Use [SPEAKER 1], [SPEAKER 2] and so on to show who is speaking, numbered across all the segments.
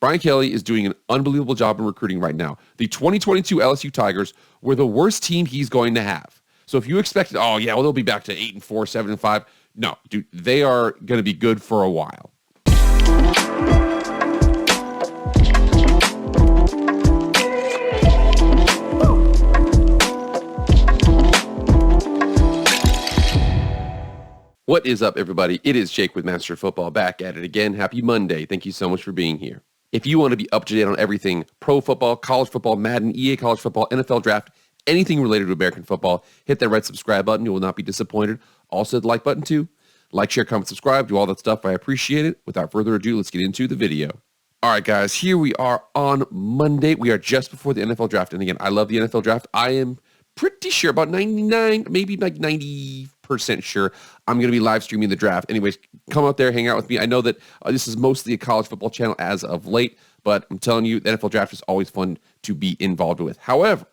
[SPEAKER 1] Brian Kelly is doing an unbelievable job in recruiting right now. The 2022 LSU Tigers were the worst team he's going to have. So if you expected, oh yeah, well they'll be back to 8-4, 7-5. No, dude, they are going to be good for a while. What is up, everybody? It is Jake with Master Football back at it again. Happy Monday. Thank you so much for being here. If you want to be up to date on everything pro football, college football, Madden, EA college football, NFL draft, anything related to American football, hit that red subscribe button. You will not be disappointed. Also, the like button too. Like, share, comment, subscribe. Do all that stuff. I appreciate it. Without further ado, let's get into the video. All right, guys. Here we are on Monday. We are just before the NFL draft. And again, I love the NFL draft. I am pretty sure, about 99, maybe like 90% sure, I'm going to be live streaming the draft. Anyways, come out there, hang out with me. I know that this is mostly a college football channel as of late, but I'm telling you, the NFL draft is always fun to be involved with. However,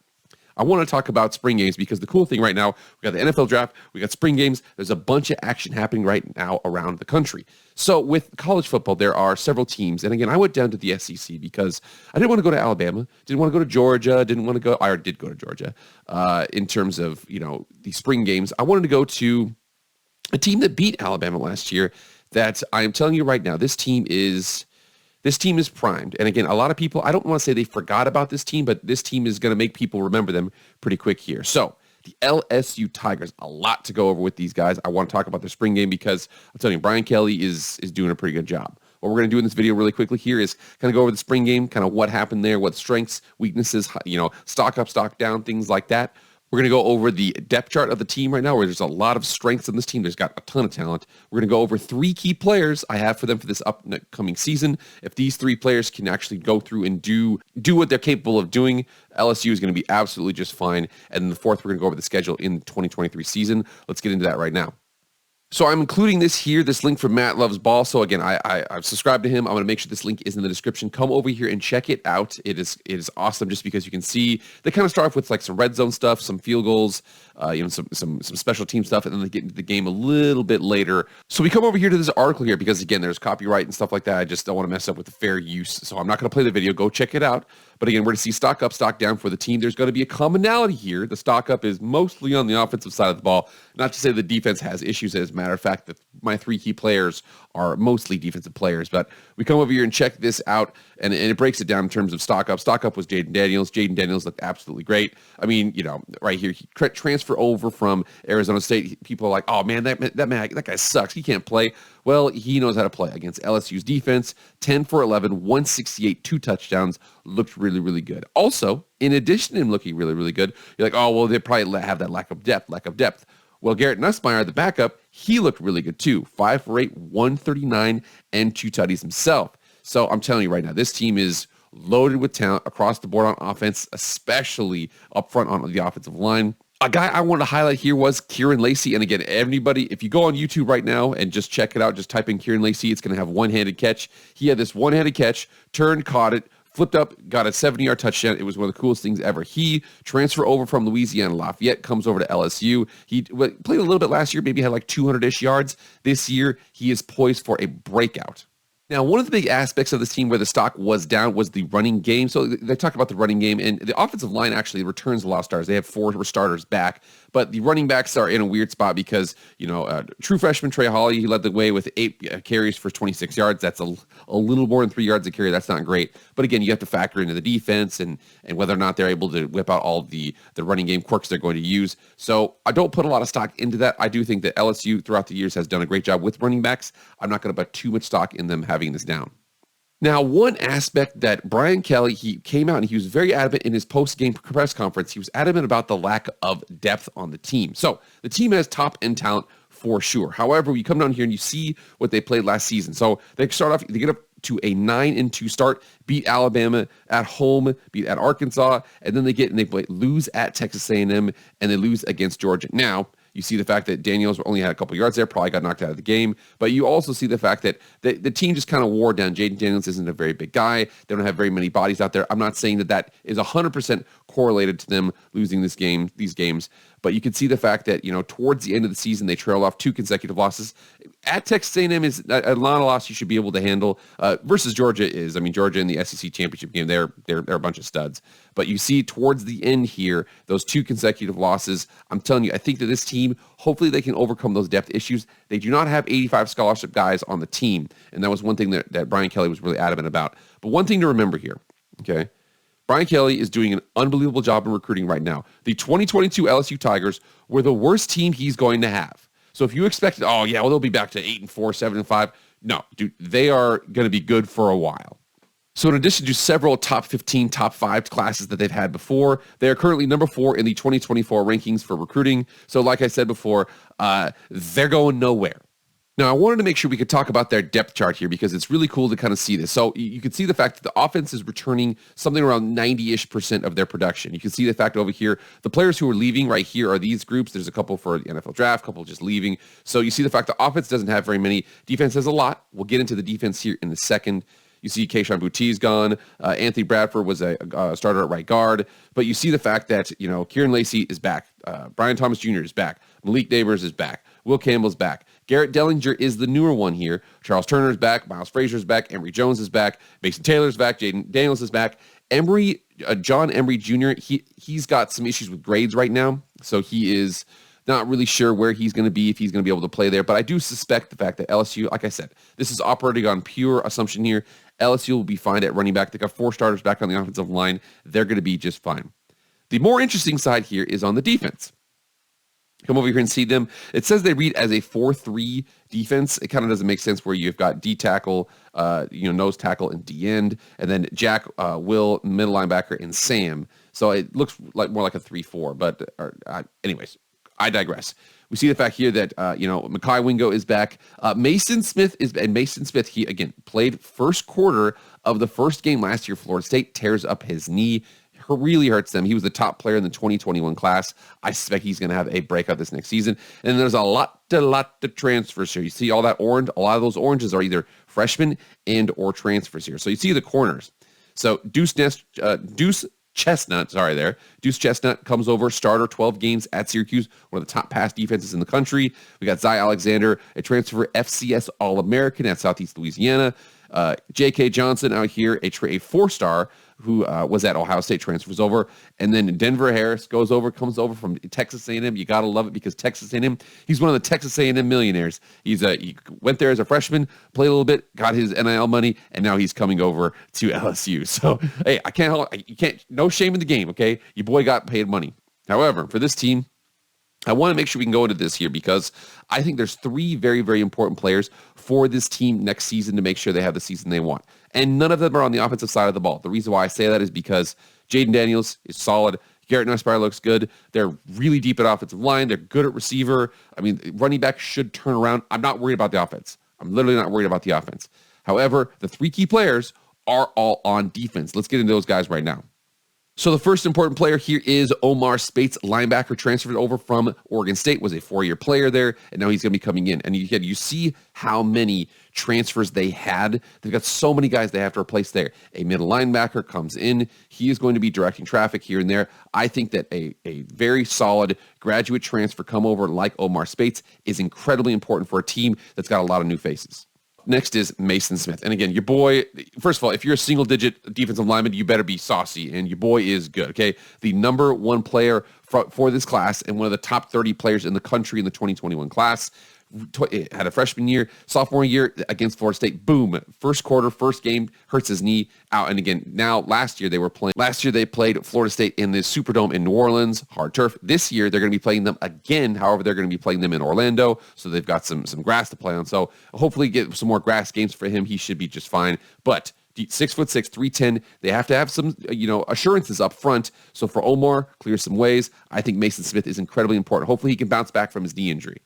[SPEAKER 1] I want to talk about spring games because the cool thing right now, we got the NFL draft, we got spring games. There's a bunch of action happening right now around the country. So with college football, there are several teams. And again, I went down to the SEC because I didn't want to go to Alabama, didn't want to go to Georgia, I did go to Georgia in terms of, the spring games. I wanted to go to a team that beat Alabama last year that I am telling you right now, this team is primed. And again, a lot of people, I don't want to say they forgot about this team, but this team is going to make people remember them pretty quick here. So the LSU Tigers, a lot to go over with these guys. I want to talk about their spring game because I'm telling you, Brian Kelly is doing a pretty good job. What we're going to do in this video really quickly here is kind of go over the spring game, kind of what happened there, what strengths, weaknesses, stock up, stock down, things like that. We're going to go over the depth chart of the team right now, where there's a lot of strengths in this team. There's got a ton of talent. We're going to go over 3 key players I have for them for this upcoming season. If these 3 players can actually go through and do what they're capable of doing, LSU is going to be absolutely just fine. And then the 4th, we're going to go over the schedule in the 2023 season. Let's get into that right now. So I'm including this link from Matt Loves Ball. So again, I've subscribed to him. I'm going to make sure this link is in the description. Come over here and check it out. It is awesome just because you can see they kind of start off with like some red zone stuff, some field goals, some special team stuff, and then they get into the game a little bit later. So we come over here to this article here because again, there's copyright and stuff like that. I just don't want to mess up with the fair use. So I'm not going to play the video. Go check it out. But again, we're going to see stock up, stock down for the team. There's going to be a commonality here. The stock up is mostly on the offensive side of the ball. Not to say the defense has issues. As a matter of fact, that my 3 key players are mostly defensive players. But we come over here and check this out, and it breaks it down in terms of stock up. Stock up was Jaden Daniels. Jaden Daniels looked absolutely great. I mean, right here, he transfer over from Arizona State. People are like, oh man, that guy sucks. He can't play. Well, he knows how to play against LSU's defense. 10 for 11, 168, 2 touchdowns. Looked really, really good. Also, in addition to him looking really, really good, you're like, oh, well, they probably have that lack of depth. Well, Garrett Nussmeier, the backup, he looked really good too. 5 for 8, 139, and 2 tutties himself. So I'm telling you right now, this team is loaded with talent across the board on offense, especially up front on the offensive line. A guy I wanted to highlight here was Kieran Lacy. And again, everybody, if you go on YouTube right now and just check it out, just type in Kieran Lacy, it's going to have one-handed catch. He had this one-handed catch, turned, caught it, flipped up, got a 70-yard touchdown. It was one of the coolest things ever. He transferred over from Louisiana Lafayette, comes over to LSU. He played a little bit last year, maybe had like 200-ish yards. This year, he is poised for a breakout. Now, one of the big aspects of this team where the stock was down was the running game. So they talk about the running game, and the offensive line actually returns a lot of stars. They have 4 starters back, but the running backs are in a weird spot because, true freshman Trey Hawley, he led the way with 8 carries for 26 yards. That's a little more than 3 yards a carry. That's not great. But again, you have to factor into the defense and whether or not they're able to whip out all the running game quirks they're going to use. So I don't put a lot of stock into that. I do think that LSU throughout the years has done a great job with running backs. I'm not going to put too much stock in them having this down. Now, one aspect that Brian Kelly, he came out and he was very adamant in his post-game press conference. He was adamant about the lack of depth on the team. So the team has top-end talent for sure. However, you come down here and you see what they played last season. So they get up to a 9-2 start, beat Alabama at home, beat at Arkansas, and then they lose at Texas A&M, and they lose against Georgia. Now, you see the fact that Daniels only had a couple yards there, probably got knocked out of the game. But you also see the fact that the team just kind of wore down. Jaden Daniels isn't a very big guy. They don't have very many bodies out there. I'm not saying that is 100% correlated to them losing these games. But you can see the fact that, towards the end of the season, they trailed off 2 consecutive losses. At Texas A&M is not a loss you should be able to handle. Versus Georgia is. I mean, Georgia in the SEC championship game, they're a bunch of studs. But you see towards the end here, those 2 consecutive losses. I'm telling you, I think that this team, hopefully they can overcome those depth issues. They do not have 85 scholarship guys on the team. And that was one thing that Brian Kelly was really adamant about. But one thing to remember here, okay? Brian Kelly is doing an unbelievable job in recruiting right now. The 2022 LSU Tigers were the worst team he's going to have. So if you expected, they'll be back to 8-4, 7-5. No, dude, they are going to be good for a while. So in addition to several top 15, top 5 classes that they've had before, they are currently number 4 in the 2024 rankings for recruiting. So like I said before, they're going nowhere. Now, I wanted to make sure we could talk about their depth chart here because it's really cool to kind of see this. So you can see the fact that the offense is returning something around 90-ish% of their production. You can see the fact over here, the players who are leaving right here are these groups. There's a couple for the NFL draft, a couple just leaving. So you see the fact the offense doesn't have very many. Defense has a lot. We'll get into the defense here in a second. You see Keyshawn Boutte's gone. Anthony Bradford was a starter at right guard. But you see the fact that, Kieran Lacey is back. Brian Thomas Jr. is back. Malik Neighbors is back. Will Campbell's back. Garrett Dellinger is the newer one here. Charles Turner's back. Miles Frazier's back. Emory Jones is back. Mason Taylor's back. Jaden Daniels is back. John Emory Jr., he's got some issues with grades right now. So he is not really sure where he's going to be, if he's going to be able to play there. But I do suspect the fact that LSU, like I said, this is operating on pure assumption here. LSU will be fine at running back. They got 4 starters back on the offensive line. They're going to be just fine. The more interesting side here is on the defense. Come over here and see them. It says they read as a 4-3 defense. It kind of doesn't make sense where you've got D tackle, nose tackle, and D end, and then Jack, Will, middle linebacker, and Sam. So it looks like more like a 3-4. But anyways, I digress. We see the fact here that Mekhi Wingo is back. Mason Smith, he again played first quarter of the first game last year. Florida State tears up his knee. Really hurts them. He was the top player in the 2021 class. I suspect he's going to have a breakout this next season. And there's a lot of transfers here. You see all that orange? A lot of those oranges are either freshmen and or transfers here. So you see the corners. So Deuce Chestnut comes over, starter, 12 games at Syracuse, one of the top pass defenses in the country. We got Zy Alexander, a transfer FCS All-American at Southeast Louisiana. J.K. Johnson out here, a 4-star who was at Ohio State, transfers over. And then Denver Harris comes over from Texas A&M. You got to love it because Texas A&M, he's one of the Texas A&M millionaires. He went there as a freshman, played a little bit, got his NIL money, and now he's coming over to LSU. So, hey, no shame in the game, okay? Your boy got paid money. However, for this team, I want to make sure we can go into this here because I think there's 3 very, very important players for this team next season to make sure they have the season they want. And none of them are on the offensive side of the ball. The reason why I say that is because Jaden Daniels is solid. Garrett Nussmeier looks good. They're really deep at offensive line. They're good at receiver. I mean, running back should turn around. I'm not worried about the offense. I'm literally not worried about the offense. However, the 3 key players are all on defense. Let's get into those guys right now. So the first important player here is Omar Spates, linebacker, transferred over from Oregon State, was a 4-year player there, and now he's going to be coming in. And you see how many transfers they had. They've got so many guys they have to replace there. A middle linebacker comes in. He is going to be directing traffic here and there. I think that a very solid graduate transfer come over like Omar Spates is incredibly important for a team that's got a lot of new faces. Next is Mason Smith. And again, your boy, first of all, if you're a single-digit defensive lineman, you better be saucy, and your boy is good, okay? The number 1 player for this class and one of the top 30 players in the country in the 2021 class. Had a freshman year, sophomore year against Florida State. Boom. First quarter, first game, hurts his knee out. And again, now last year they played Florida State in the Superdome in New Orleans, hard turf. This year they're going to be playing them again. However, they're going to be playing them in Orlando. So they've got some grass to play on. So hopefully get some more grass games for him. He should be just fine. But 6'6", 310. They have to have some, assurances up front. So for Omar, clear some ways. I think Mason Smith is incredibly important. Hopefully he can bounce back from his knee injury.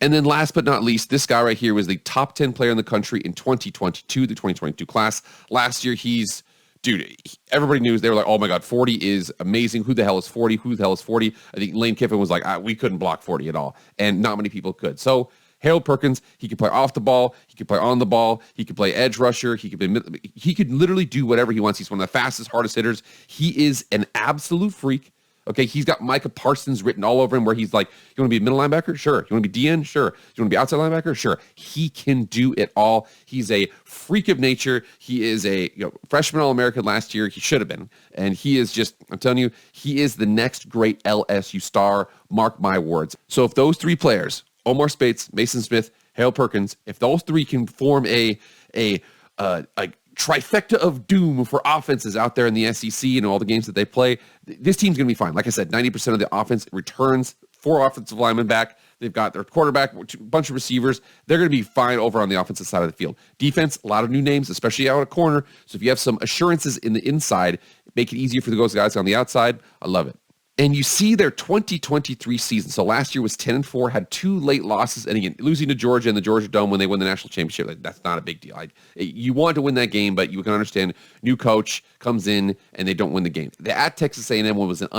[SPEAKER 1] And then last but not least, this guy right here was the top 10 player in the country in 2022, the 2022 class. Last year, everybody knew. They were like, oh my God, 40 is amazing. Who the hell is 40? Who the hell is 40? I think Lane Kiffin was like, we couldn't block 40 at all. And not many people could. So Harold Perkins, he can play off the ball. He can play on the ball. He can play edge rusher. He could literally do whatever he wants. He's one of the fastest, hardest hitters. He is an absolute freak. Okay, he's got Micah Parsons written all over him where he's like, you want to be a middle linebacker? Sure. You want to be DN? Sure. You want to be outside linebacker? Sure. He can do it all. He's a freak of nature. He is a freshman All-American last year. He should have been. And he is just, I'm telling you, he is the next great LSU star. Mark my words. So if those three players, Omar Speights, Mason Smith, Harold Perkins, if those three can form a trifecta of doom for offenses out there in the SEC and all the games that they play, this team's going to be fine. Like I said, 90% of the offense returns, 4 offensive linemen back. They've got their quarterback, a bunch of receivers. They're going to be fine over on the offensive side of the field. Defense, a lot of new names, especially out of corner. So if you have some assurances in the inside, make it easier for those guys on the outside. I love it. And you see their 2023 season. So last year was 10-4, had 2 late losses. And again, losing to Georgia in the Georgia Dome when they won the national championship, that's not a big deal. You want to win that game, but you can understand new coach comes in and they don't win the game. At Texas A&M was an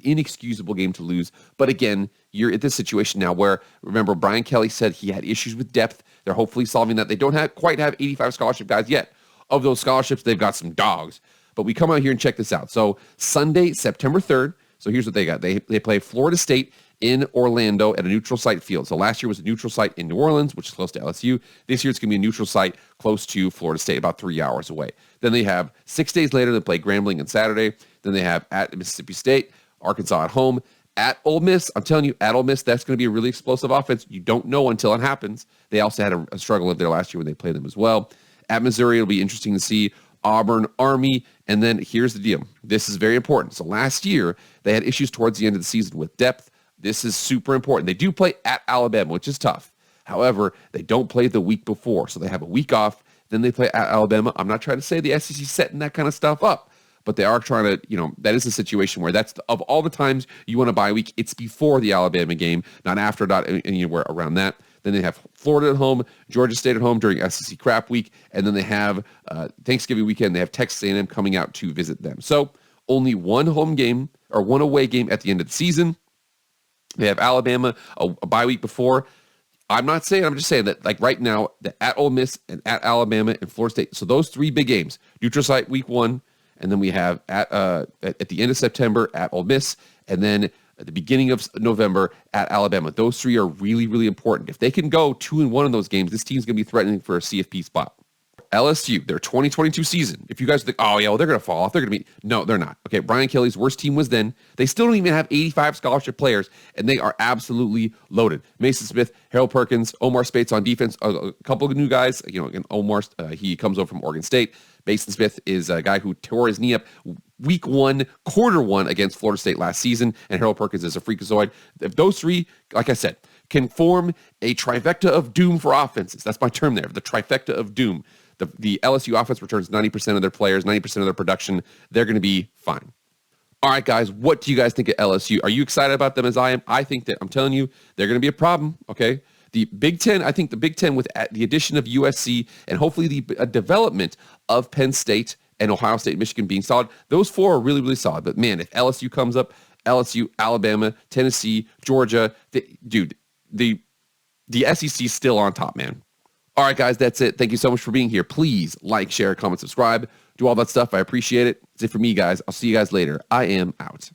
[SPEAKER 1] inexcusable game to lose. But again, you're at this situation now where, remember, Brian Kelly said he had issues with depth. They're hopefully solving that. They don't quite have 85 scholarship guys yet. Of those scholarships, they've got some dogs. But we come out here and check this out. So Sunday, September 3rd, so here's what they got. They play Florida State in Orlando at a neutral site field. So last year was a neutral site in New Orleans, which is close to LSU. This year it's going to be a neutral site close to Florida State, about 3 hours away. Then they have 6 days later, they play Grambling on Saturday. Then they have at Mississippi State, Arkansas at home, at Ole Miss. I'm telling you, at Ole Miss, that's going to be a really explosive offense. You don't know until it happens. They also had a struggle there last year when they played them as well. At Missouri, it'll be interesting to see Auburn, Army, and then here's the deal. This is very important. So last year, they had issues towards the end of the season with depth. This is super important. They do play at Alabama, which is tough. However, they don't play the week before, so they have a week off. Then they play at Alabama. I'm not trying to say the SEC setting that kind of stuff up, but they are trying to, that is a situation where of all the times you want to bye week, it's before the Alabama game, not after, not anywhere around that. Then they have Florida at home, Georgia State at home during SEC crap week, and then they have Thanksgiving weekend. They have Texas A&M coming out to visit them. So only one home game or one away game at the end of the season. They have Alabama a bye week before. I'm not saying, I'm just saying that like right now, the at Ole Miss and at Alabama and Florida State. So those 3 big games, neutral site week 1, and then we have at the end of September at Ole Miss, and then at the beginning of November at Alabama. Those 3 are really, really important. If they can go 2-1 in those games, this team's going to be threatening for a CFP spot. LSU, their 2022 season. If you guys think, oh, yeah, well, they're going to fall off. They're going to be, no, they're not. Okay, Brian Kelly's worst team was then. They still don't even have 85 scholarship players, and they are absolutely loaded. Mason Smith, Harold Perkins, Omar Speights on defense, a couple of new guys. Again, Omar, he comes over from Oregon State. Mason Smith is a guy who tore his knee up week 1, quarter 1 against Florida State last season, and Harold Perkins is a freakazoid. If those 3, like I said, can form a trifecta of doom for offenses, that's my term there, the trifecta of doom. The LSU offense returns 90% of their players, 90% of their production. They're going to be fine. All right, guys, what do you guys think of LSU? Are you excited about them as I am? I think that, I'm telling you, they're going to be a problem, okay? The Big Ten, I think the Big Ten with the addition of USC and hopefully the development of Penn State and Ohio State, Michigan being solid, those 4 are really, really solid. But man, if LSU comes up, LSU, Alabama, Tennessee, Georgia, the SEC is still on top, man. All right, guys, that's it. Thank you so much for being here. Please like, share, comment, subscribe, do all that stuff. I appreciate it. That's it for me, guys. I'll see you guys later. I am out.